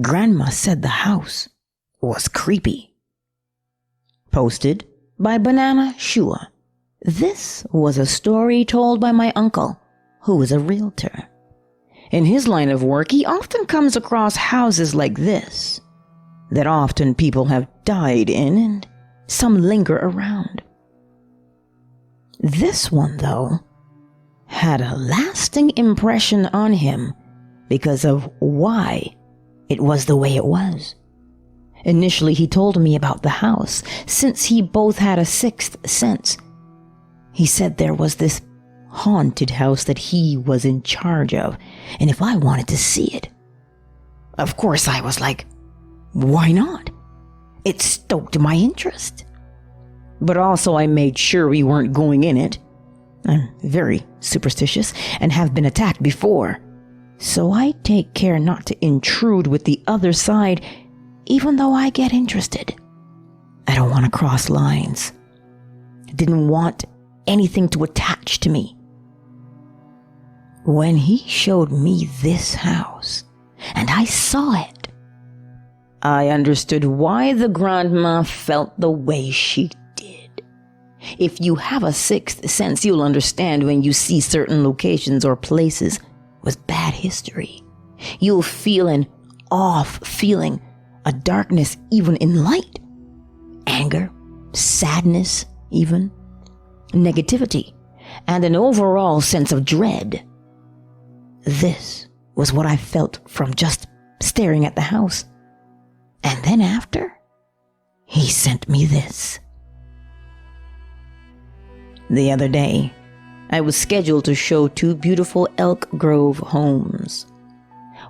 Grandma said the house was creepy. Posted by Banana Shua. This was a story told by my uncle, who is a realtor. In his line of work, he often comes across houses like this, that often people have died in and some linger around. This one, though, had a lasting impression on him because of why it was the way it was. Initially, he told me about the house, since he both had a sixth sense. He said there was this haunted house that he was in charge of, and if I wanted to see it. Of course, I was like, why not? It stoked my interest. But also I made sure we weren't going in it. I'm very superstitious and have been attacked before, so I take care not to intrude with the other side, even though I get interested. I don't want to cross lines. I didn't want anything to attach to me. When he showed me this house, and I saw it, I understood why the grandma felt the way she did. If you have a sixth sense, you'll understand when you see certain locations or places with bad history. You'll feel an off feeling, a darkness even in light, anger, sadness even, negativity, and an overall sense of dread. This was what I felt from just staring at the house. And then after, he sent me this. The other day, I was scheduled to show 2 beautiful Elk Grove homes.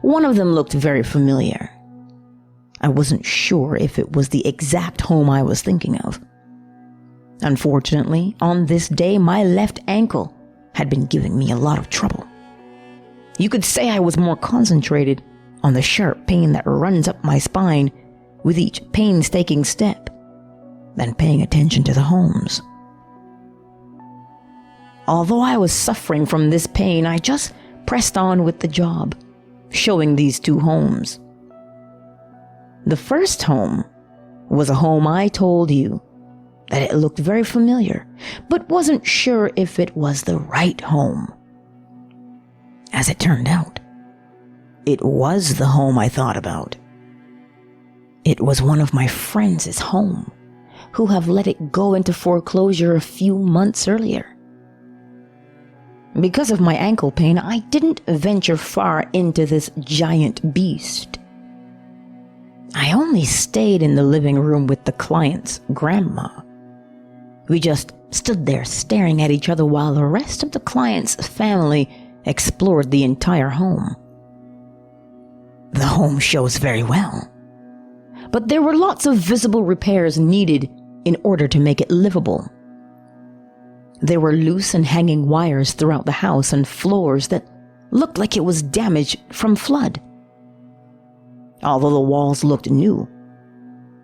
One of them looked very familiar. I wasn't sure if it was the exact home I was thinking of. Unfortunately, on this day, my left ankle had been giving me a lot of trouble. You could say I was more concentrated on the sharp pain that runs up my spine with each painstaking step than paying attention to the homes. Although I was suffering from this pain, I just pressed on with the job, showing these 2 homes. The first home was a home I told you that it looked very familiar, but wasn't sure if it was the right home. As it turned out, it was the home I thought about. It was one of my friends' home, who have let it go into foreclosure a few months earlier. Because of my ankle pain, I didn't venture far into this giant beast. I only stayed in the living room with the client's grandma. We just stood there staring at each other while the rest of the client's family explored the entire home. The home shows very well, but there were lots of visible repairs needed in order to make it livable. There were loose and hanging wires throughout the house and floors that looked like it was damaged from flood. Although the walls looked new,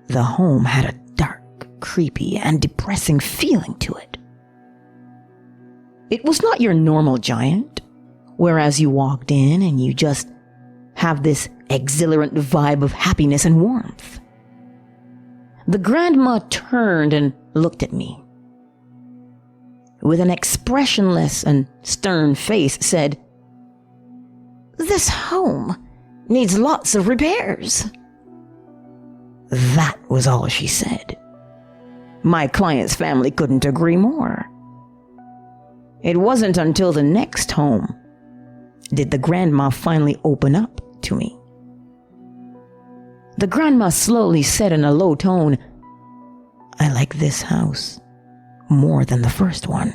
the home had a dark, creepy, and depressing feeling to it. It was not your normal giant, whereas you walked in and you just have this exhilarant vibe of happiness and warmth. The grandma turned and looked at me. With an expressionless and stern face, said, "This home needs lots of repairs." That was all she said. My client's family couldn't agree more. It wasn't until the next home did the grandma finally open up to me. The grandma slowly said in a low tone, "I like this house more than the first one.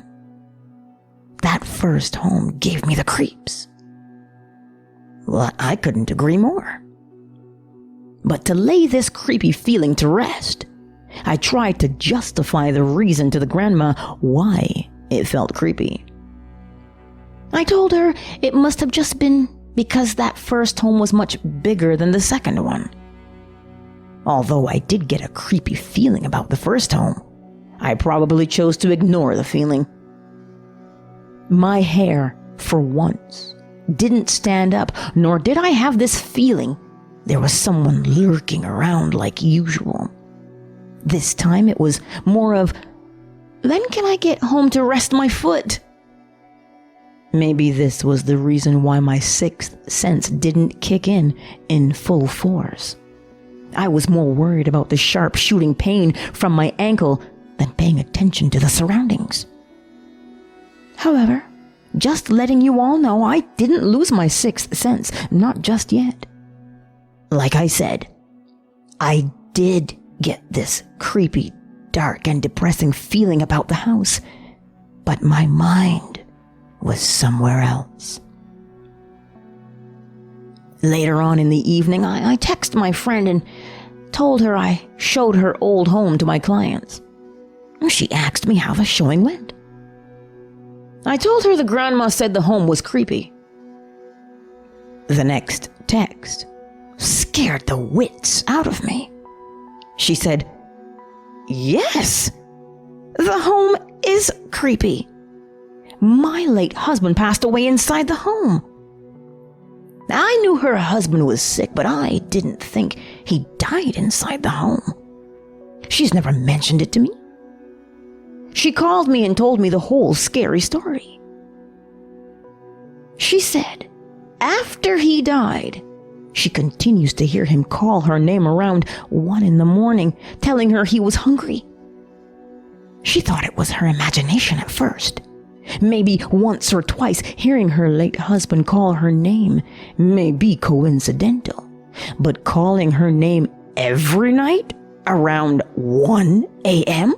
That first home gave me the creeps." Well, I couldn't agree more. But to lay this creepy feeling to rest, I tried to justify the reason to the grandma why it felt creepy. I told her it must have just been because that first home was much bigger than the second one. Although I did get a creepy feeling about the first home, I probably chose to ignore the feeling. My hair, for once, didn't stand up, nor did I have this feeling there was someone lurking around like usual. This time it was more of, when can I get home to rest my foot? Maybe this was the reason why my sixth sense didn't kick in full force. I was more worried about the sharp shooting pain from my ankle than paying attention to the surroundings. However, just letting you all know, I didn't lose my sixth sense, not just yet. Like I said, I did get this creepy, dark, and depressing feeling about the house, but my mind was somewhere else. Later on in the evening, I texted my friend and told her I showed her old home to my clients. She asked me how the showing went. I told her the grandma said the home was creepy. The next text scared the wits out of me. She said, "Yes, the home is creepy. My late husband passed away inside the home." I knew her husband was sick, but I didn't think he died inside the home. She's never mentioned it to me. She called me and told me the whole scary story. She said, after he died, she continues to hear him call her name around 1 a.m, telling her he was hungry. She thought it was her imagination at first. Maybe once or twice hearing her late husband call her name may be coincidental, but calling her name every night around 1 a.m.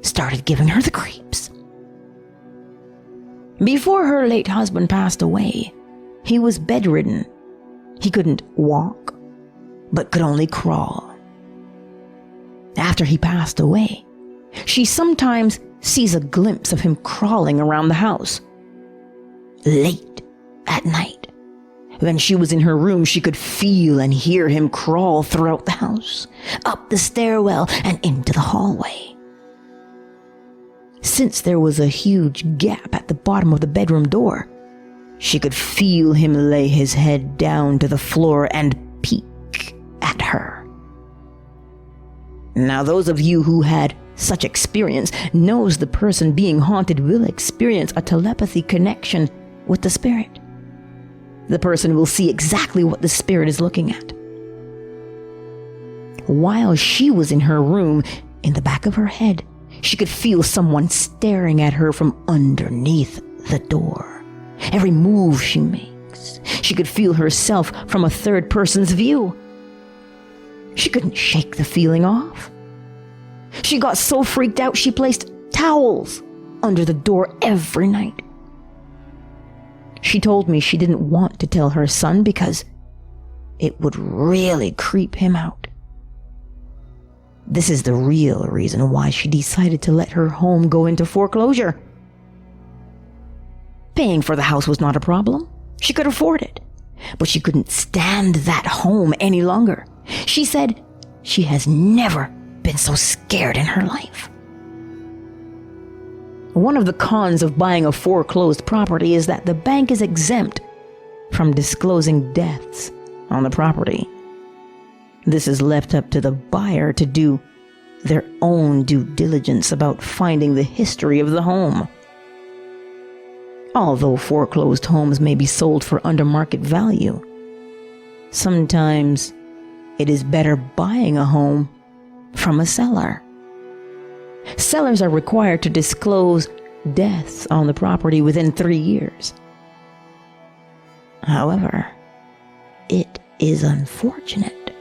started giving her the creeps. Before her late husband passed away, he was bedridden. He couldn't walk, but could only crawl. After he passed away, she sometimes sees a glimpse of him crawling around the house. Late at night, when she was in her room, she could feel and hear him crawl throughout the house, up the stairwell and into the hallway. Since there was a huge gap at the bottom of the bedroom door, she could feel him lay his head down to the floor and peek at her. Now, those of you who had such experience knows the person being haunted will experience a telepathy connection with the spirit. The person will see exactly what the spirit is looking at. While she was in her room, in the back of her head, she could feel someone staring at her from underneath the door. Every move she makes, she could feel herself from a third person's view. She couldn't shake the feeling off. She got so freaked out she placed towels under the door every night. She told me she didn't want to tell her son because it would really creep him out. This is the real reason why she decided to let her home go into foreclosure. Paying for the house was not a problem. She could afford it. But she couldn't stand that home any longer. She said she has never been so scared in her life. One of the cons of buying a foreclosed property is that the bank is exempt from disclosing deaths on the property. This is left up to the buyer to do their own due diligence about finding the history of the home. Although foreclosed homes may be sold for under market value, sometimes it is better buying a home from a seller. Sellers are required to disclose deaths on the property within 3 years. However, it is unfortunate.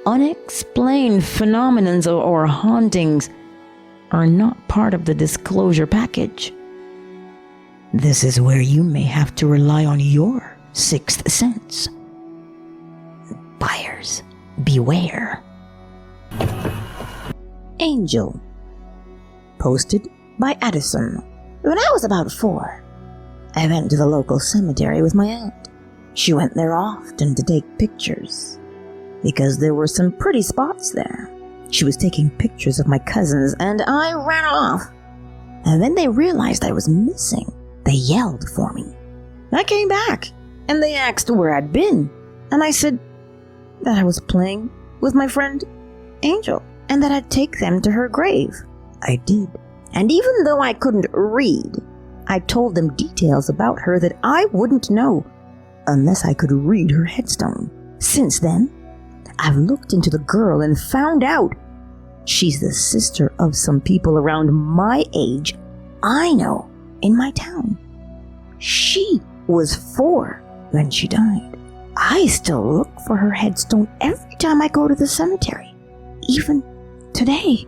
Unexplained phenomena or hauntings are not part of the disclosure package. This is where you may have to rely on your sixth sense. Buyers, beware. Angel. Posted by Addison. When I was about 4, I went to the local cemetery with my aunt. She went there often to take pictures, because there were some pretty spots there. She was taking pictures of my cousins, and I ran off. And then they realized I was missing. They yelled for me. I came back, and they asked where I'd been. And I said, that I was playing with my friend Angel and that I'd take them to her grave. I did. And even though I couldn't read, I told them details about her that I wouldn't know unless I could read her headstone. Since then, I've looked into the girl and found out she's the sister of some people around my age I know in my town. She was 4 when she died. I still look for her headstone every time I go to the cemetery, even today.